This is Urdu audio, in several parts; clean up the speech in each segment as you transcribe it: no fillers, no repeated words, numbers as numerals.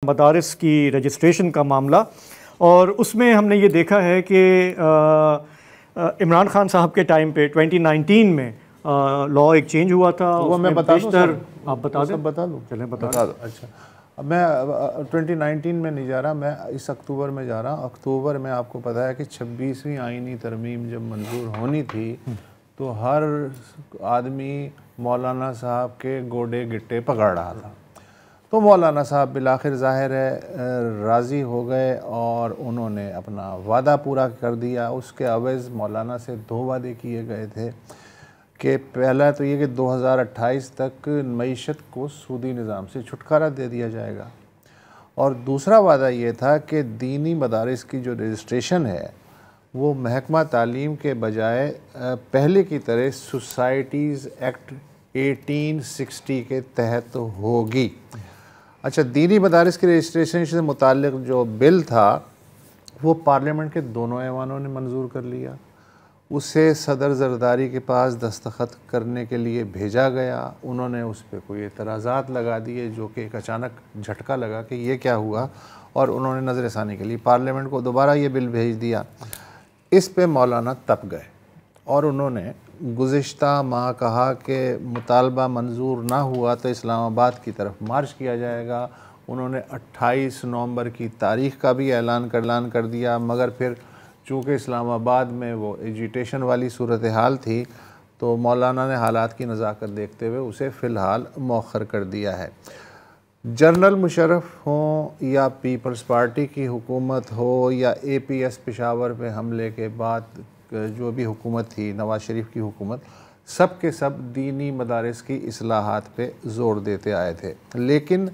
مدارس کی رجسٹریشن کا معاملہ، اور اس میں ہم نے یہ دیکھا ہے کہ عمران خان صاحب کے ٹائم پہ 2019 میں لاء ایک چینج ہوا تھا، وہ میں بتا دوں سر، آپ بتا دیں؟ بتا دوں، چلیں بتا دیں۔ اچھا، اب میں 2019 میں نہیں جا رہا، میں اس اکتوبر میں جا رہا ہوں۔ اکتوبر میں آپ کو پتہ ہے کہ 26ویں آئینی ترمیم جب منظور ہونی تھی تو ہر آدمی مولانا صاحب کے گوڈے گٹے پکڑ رہا تھا، تو مولانا صاحب بالآخر ظاہر ہے راضی ہو گئے اور انہوں نے اپنا وعدہ پورا کر دیا۔ اس کے عوض مولانا سے 2 وعدے کیے گئے تھے کہ پہلا تو یہ کہ 2028 تک معیشت کو سودی نظام سے چھٹکارا دے دیا جائے گا، اور دوسرا وعدہ یہ تھا کہ دینی مدارس کی جو رجسٹریشن ہے وہ محکمہ تعلیم کے بجائے پہلے کی طرح سوسائٹیز ایکٹ 1860 کے تحت ہوگی۔ اچھا، دینی مدارس کی رجسٹریشن سے متعلق جو بل تھا وہ پارلیمنٹ کے دونوں ایوانوں نے منظور کر لیا، اسے صدر زرداری کے پاس دستخط کرنے کے لیے بھیجا گیا، انہوں نے اس پہ کوئی اعتراضات لگا دیے جو کہ ایک اچانک جھٹکا لگا کہ یہ کیا ہوا، اور انہوں نے نظر ثانی کے لیے پارلیمنٹ کو دوبارہ یہ بل بھیج دیا۔ اس پہ مولانا تپ گئے اور انہوں نے گزشتہ ماہ کہا کہ مطالبہ منظور نہ ہوا تو اسلام آباد کی طرف مارچ کیا جائے گا۔ انہوں نے 28 نومبر کی تاریخ کا بھی اعلان کر دیا، مگر پھر چونکہ اسلام آباد میں وہ ایجیٹیشن والی صورتحال تھی تو مولانا نے حالات کی نزاکت دیکھتے ہوئے اسے فی الحال مؤخر کر دیا ہے۔ جنرل مشرف ہوں یا پیپلز پارٹی کی حکومت ہو یا اے پی ایس پشاور پہ حملے کے بعد جو بھی حکومت تھی، نواز شریف کی حکومت، سب کے سب دینی مدارس کی اصلاحات پہ زور دیتے آئے تھے، لیکن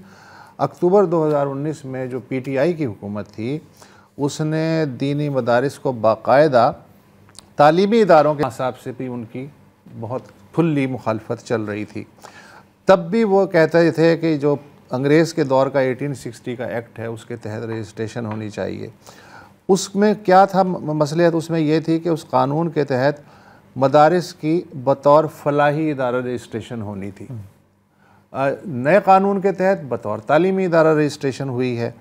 اکتوبر 2019 میں جو پی ٹی آئی کی حکومت تھی اس نے دینی مدارس کو باقاعدہ تعلیمی اداروں کے حساب سے بھی ان کی بہت کھلی مخالفت چل رہی تھی۔ تب بھی وہ کہتے تھے کہ جو انگریز کے دور کا 1860 کا ایکٹ ہے اس کے تحت رجسٹریشن ہونی چاہیے۔ اس میں کیا تھا مصلحت؟ اس میں یہ تھی کہ اس قانون کے تحت مدارس کی بطور فلاحی ادارہ رجسٹریشن ہونی تھی، نئے قانون کے تحت بطور تعلیمی ادارہ رجسٹریشن ہوئی ہے۔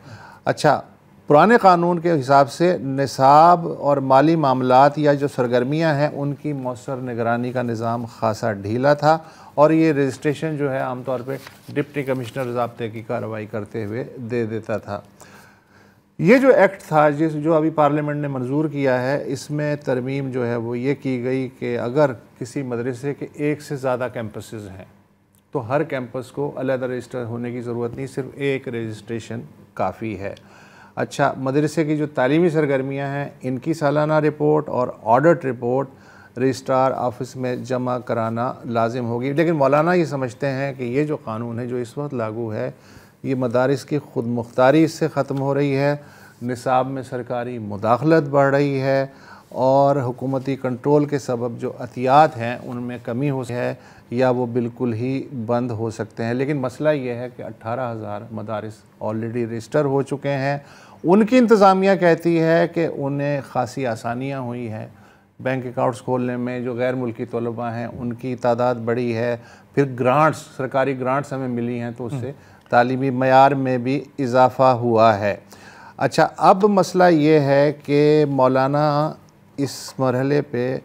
اچھا، پرانے قانون کے حساب سے نصاب اور مالی معاملات یا جو سرگرمیاں ہیں ان کی مؤثر نگرانی کا نظام خاصا ڈھیلا تھا، اور یہ رجسٹریشن جو ہے عام طور پہ ڈپٹی کمشنر ضابطے کی کارروائی کرتے ہوئے دے دیتا تھا۔ یہ جو ایکٹ تھا جو ابھی پارلیمنٹ نے منظور کیا ہے، اس میں ترمیم جو ہے وہ یہ کی گئی کہ اگر کسی مدرسے کے ایک سے زیادہ کیمپسز ہیں تو ہر کیمپس کو علیحدہ رجسٹر ہونے کی ضرورت نہیں، صرف ایک رجسٹریشن کافی ہے۔ اچھا، مدرسے کی جو تعلیمی سرگرمیاں ہیں ان کی سالانہ رپورٹ اور آڈٹ رپورٹ رجسٹرار آفس میں جمع کرانا لازم ہوگی، لیکن مولانا یہ سمجھتے ہیں کہ یہ جو قانون ہے جو اس وقت لاگو ہے یہ مدارس کی خود مختاری اس سے ختم ہو رہی ہے، نصاب میں سرکاری مداخلت بڑھ رہی ہے، اور حکومتی کنٹرول کے سبب جو عطیات ہیں ان میں کمی ہو ہے یا وہ بالکل ہی بند ہو سکتے ہیں۔ لیکن مسئلہ یہ ہے کہ 18,000 مدارس آلریڈی رجسٹر ہو چکے ہیں، ان کی انتظامیہ کہتی ہے کہ انہیں خاصی آسانیاں ہوئی ہیں بینک اکاؤنٹس کھولنے میں، جو غیر ملکی طلباء ہیں ان کی تعداد بڑھی ہے، پھر گرانٹس، سرکاری گرانٹس ہمیں ملی ہیں تو اس سے تعلیمی معیار میں بھی اضافہ ہوا ہے۔ اچھا، اب مسئلہ یہ ہے کہ مولانا اس مرحلے پہ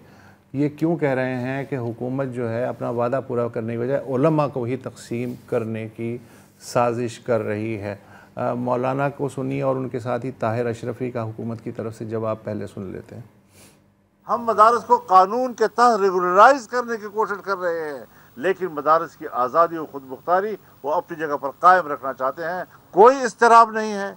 یہ کیوں کہہ رہے ہیں کہ حکومت جو ہے اپنا وعدہ پورا کرنے کی بجائے علماء کو ہی تقسیم کرنے کی سازش کر رہی ہے؟ مولانا کو سنی اور ان کے ساتھ ہی طاہر اشرفی کا حکومت کی طرف سے جواب پہلے سن لیتے ہیں۔ ہم مدارس کو قانون کے تحت ریگولرائز کرنے کی کوشش کر رہے ہیں، لیکن مدارس کی آزادی و خود مختاری وہ اپنی جگہ پر قائم رکھنا چاہتے ہیں۔ کوئی اضطراب نہیں ہے،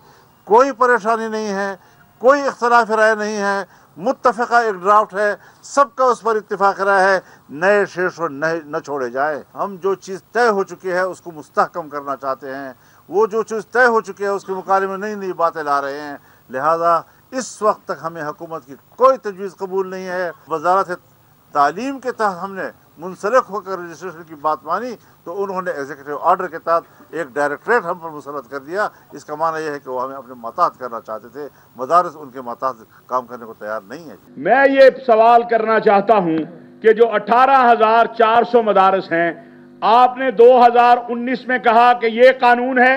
کوئی پریشانی نہیں ہے، کوئی اختلاف رائے نہیں ہے، متفقہ ایک ڈرافٹ ہے، سب کا اس پر اتفاق رائے ہے، نئے شیشو نہ چھوڑے جائیں۔ ہم جو چیز طے ہو چکی ہے اس کو مستحکم کرنا چاہتے ہیں، وہ جو چیز طے ہو چکی ہے اس کے مقابلے میں نئی نئی باتیں لا رہے ہیں، لہذا اس وقت تک ہمیں حکومت کی کوئی تجویز قبول نہیں ہے۔ وزارت تعلیم کے تحت ہم نے منسلک ہو کر رجسٹریشن کی بات مانی تو انہوں نے ایگزیکٹو آرڈر کے تحت ایک ڈائریکٹریٹ ہم پر مسلط کر دیا۔ اس کا معنی یہ ہے کہ وہ ہمیں اپنے ماتحت کرنا چاہتے تھے، مدارس ان کے ماتحت کام کرنے کو تیار نہیں ہے۔ میں یہ سوال کرنا چاہتا ہوں کہ جو 18,400 مدارس ہیں، آپ نے 2019 میں کہا کہ یہ قانون ہے،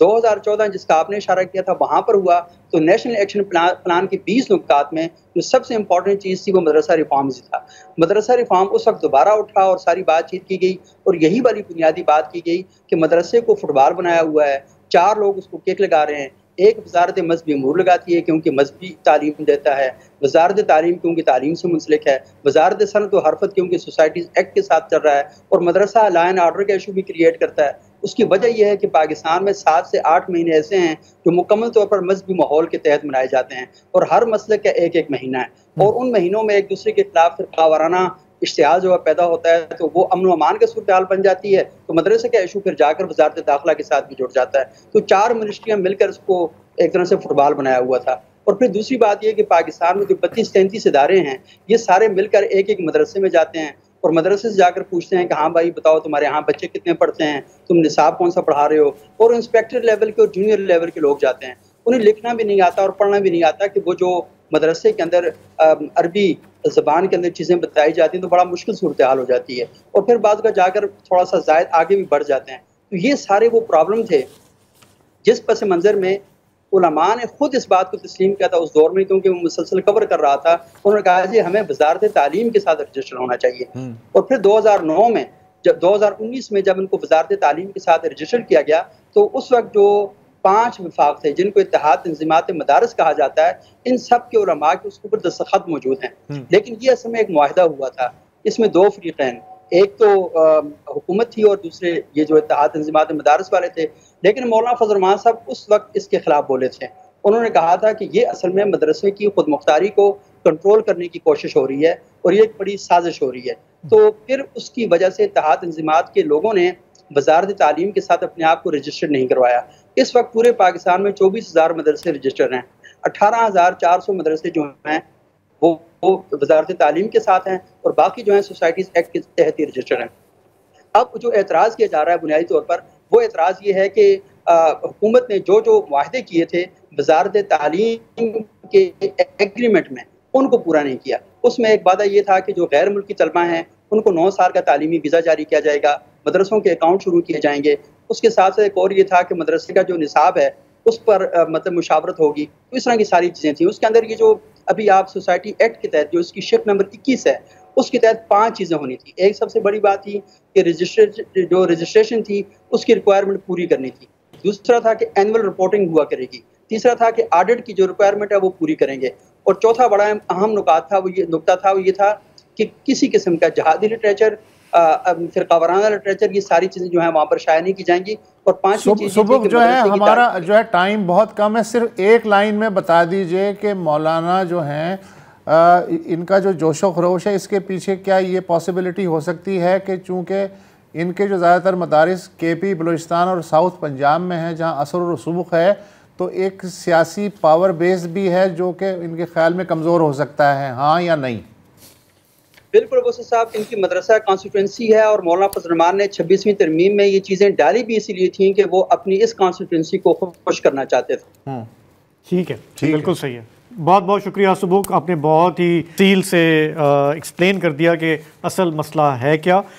2014 جس کا آپ نے اشارہ کیا تھا وہاں پر ہوا تو نیشنل ایکشن پلان کے 20 نکات میں جو سب سے امپورٹنٹ چیز تھی وہ مدرسہ ریفارمز تھا. مدرسہ ریفارم اس وقت دوبارہ اٹھا اور ساری بات چیت کی گئی اور یہی والی بنیادی بات کی گئی کہ مدرسے کو فٹ بال بنایا ہوا ہے, 4 لوگ اس کو کیک لگا رہے ہیں. ایک وزارت مذہبی امور لگاتی ہے کیونکہ مذہبی تعلیم دیتا ہے, وزارت تعلیم کیونکہ تعلیم سے منسلک ہے, وزارت صنعت و حرفت کیونکہ سوسائٹیز ایکٹ کے ساتھ چل رہا ہے, اور مدرسہ لا اینڈ آرڈر کا ایشو بھی کریٹ کرتا ہے. اس کی وجہ یہ ہے کہ پاکستان میں 7 سے 8 مہینے ایسے ہیں جو مکمل طور پر مذہبی ماحول کے تحت منائے جاتے ہیں اور ہر مسلک کا ایک مہینہ ہے, اور ان مہینوں میں ایک دوسرے کے خلاف فرقہ وارانہ اشتعال جو پیدا ہوتا ہے تو وہ امن و امان کا صورتحال بن جاتی ہے. تو مدرسے کا ایشو پھر جا کر وزارت داخلہ کے ساتھ بھی جڑ جاتا ہے. تو 4 منسٹریاں مل کر اس کو ایک طرح سے فٹ بال بنایا ہوا تھا. اور پھر دوسری بات یہ کہ پاکستان میں جو 32-33 ادارے ہیں یہ سارے مل کر ایک مدرسے میں جاتے ہیں اور مدرسے سے جا کر پوچھتے ہیں کہ ہاں بھائی بتاؤ تمہارے یہاں بچے کتنے پڑھتے ہیں, تم نصاب کون سا پڑھا رہے ہو. اور انسپیکٹر لیول کے اور جونیئر لیول کے لوگ جاتے ہیں, انہیں لکھنا بھی نہیں آتا اور پڑھنا بھی نہیں آتا کہ وہ جو مدرسے کے اندر عربی زبان کے اندر چیزیں بتائی جاتی ہیں تو بڑا مشکل صورتحال ہو جاتی ہے, اور پھر بعض کا جا کر تھوڑا سا زائد آگے بھی بڑھ جاتے ہیں. تو یہ سارے وہ پرابلم تھے جس پس منظر میں علماء نے خود اس بات کو تسلیم کیا تھا اس دور میں, کیونکہ وہ مسلسل کور کر رہا تھا. انہوں نے کہا جی ہمیں وزارت تعلیم کے ساتھ رجسٹر ہونا چاہیے. اور پھر 2009 میں جب 2019 میں جب ان کو وزارت تعلیم کے ساتھ رجسٹر کیا گیا تو اس وقت جو 5 وفاق تھے جن کو اتحاد تنظیمات مدارس کہا جاتا ہے, ان سب کے علماء کے اس کے اوپر دستخط موجود ہیں. لیکن یہ اصل میں ایک معاہدہ ہوا تھا, اس میں 2 فریقین, ایک تو حکومت تھی اور دوسرے یہ جو اتحاد تنظیمات مدارس والے تھے. لیکن مولانا فضل الرحمان صاحب اس وقت اس کے خلاف بولے تھے. انہوں نے کہا تھا کہ یہ اصل میں مدرسے کی خود مختاری کو کنٹرول کرنے کی کوشش ہو رہی ہے اور یہ ایک بڑی سازش ہو رہی ہے. تو پھر اس کی وجہ سے اتحاد تنظیمات کے لوگوں نے وزارت تعلیم کے ساتھ اپنے آپ کو رجسٹر نہیں کروایا. اس وقت پورے پاکستان میں 24,000 مدرسے رجسٹر ہیں, 18,400 مدرسے جو ہیں وہ وزارت تعلیم کے ساتھ ہیں اور باقی جو ہیں سوسائٹیز ایکٹ کے تحت ہی رجسٹر ہیں. اب جو اعتراض کیا جا رہا ہے بنیادی طور پر وہ اعتراض یہ ہے کہ حکومت نے جو معاہدے کیے تھے وزارت تعلیم کے ایگریمنٹ میں ان کو پورا نہیں کیا. اس میں ایک وعدہ یہ تھا کہ جو غیر ملکی طلبہ ہیں ان کو 9 سال کا تعلیمی ویزا جاری کیا جائے گا, مدرسوں کے اکاؤنٹ شروع کیے جائیں گے. اس کے ساتھ ایک اور یہ تھا کہ مدرسے کا جو نصاب ہے اس پر مطلب مشاورت ہوگی. تو اس طرح کی ساری چیزیں تھیں. اس کے اندر یہ جو ابھی آپ سوسائٹی ایکٹ کے تحت جو اس کی شپ نمبر 21 ہے اس کے تحت 5 چیزیں ہونی تھی. ایک سب سے بڑی بات تھی کہ رجسٹریشن تھی اس کی ریکوائرمنٹ پوری کرنی تھی. دوسرا تھا کہ اینول رپورٹنگ ہوا کرے گی. تیسرا تھا کہ آڈٹ کی جو ریکوائرمنٹ ہے وہ پوری کریں گے. اور چوتھا بڑا اہم نکتہ تھا وہ یہ تھا کہ کسی قسم کا جہادی لٹریچر, فرقہ وارانہ لٹریچر, یہ ساری چیزیں جو ہیں وہاں پر شائع نہیں کی جائیں گی. اور 5ویں چیز صبح جو ہے ہمارا جو ہے ٹائم بہت کم ہے, صرف ایک لائن میں بتا دیجئے کہ مولانا جو ہیں ان کا جو جوش و خروش ہے اس کے پیچھے کیا یہ پاسبلٹی ہو سکتی ہے کہ چونکہ ان کے جو زیادہ تر مدارس کے پی, بلوچستان اور ساؤتھ پنجاب میں ہیں جہاں اثر و رسوخ ہے, تو ایک سیاسی پاور بیس بھی ہے جو کہ ان کے خیال میں کمزور ہو سکتا ہے, ہاں یا نہیں؟ بالکل وسیع صاحب, ان کی مدرسہ کانسٹیٹوئنسی ہے اور مولانا فضل الرحمان نے 26ویں ترمیم میں یہ چیزیں ڈالی بھی اسی لیے تھیں کہ وہ اپنی اس کانسٹیٹوئنسی کو خوش کرنا چاہتے تھے. ٹھیک ہے, بالکل صحیح ہے. بہت بہت شکریہ سبوک, آپ نے بہت ہی تفصیل سے ایکسپلین کر دیا کہ اصل مسئلہ ہے کیا.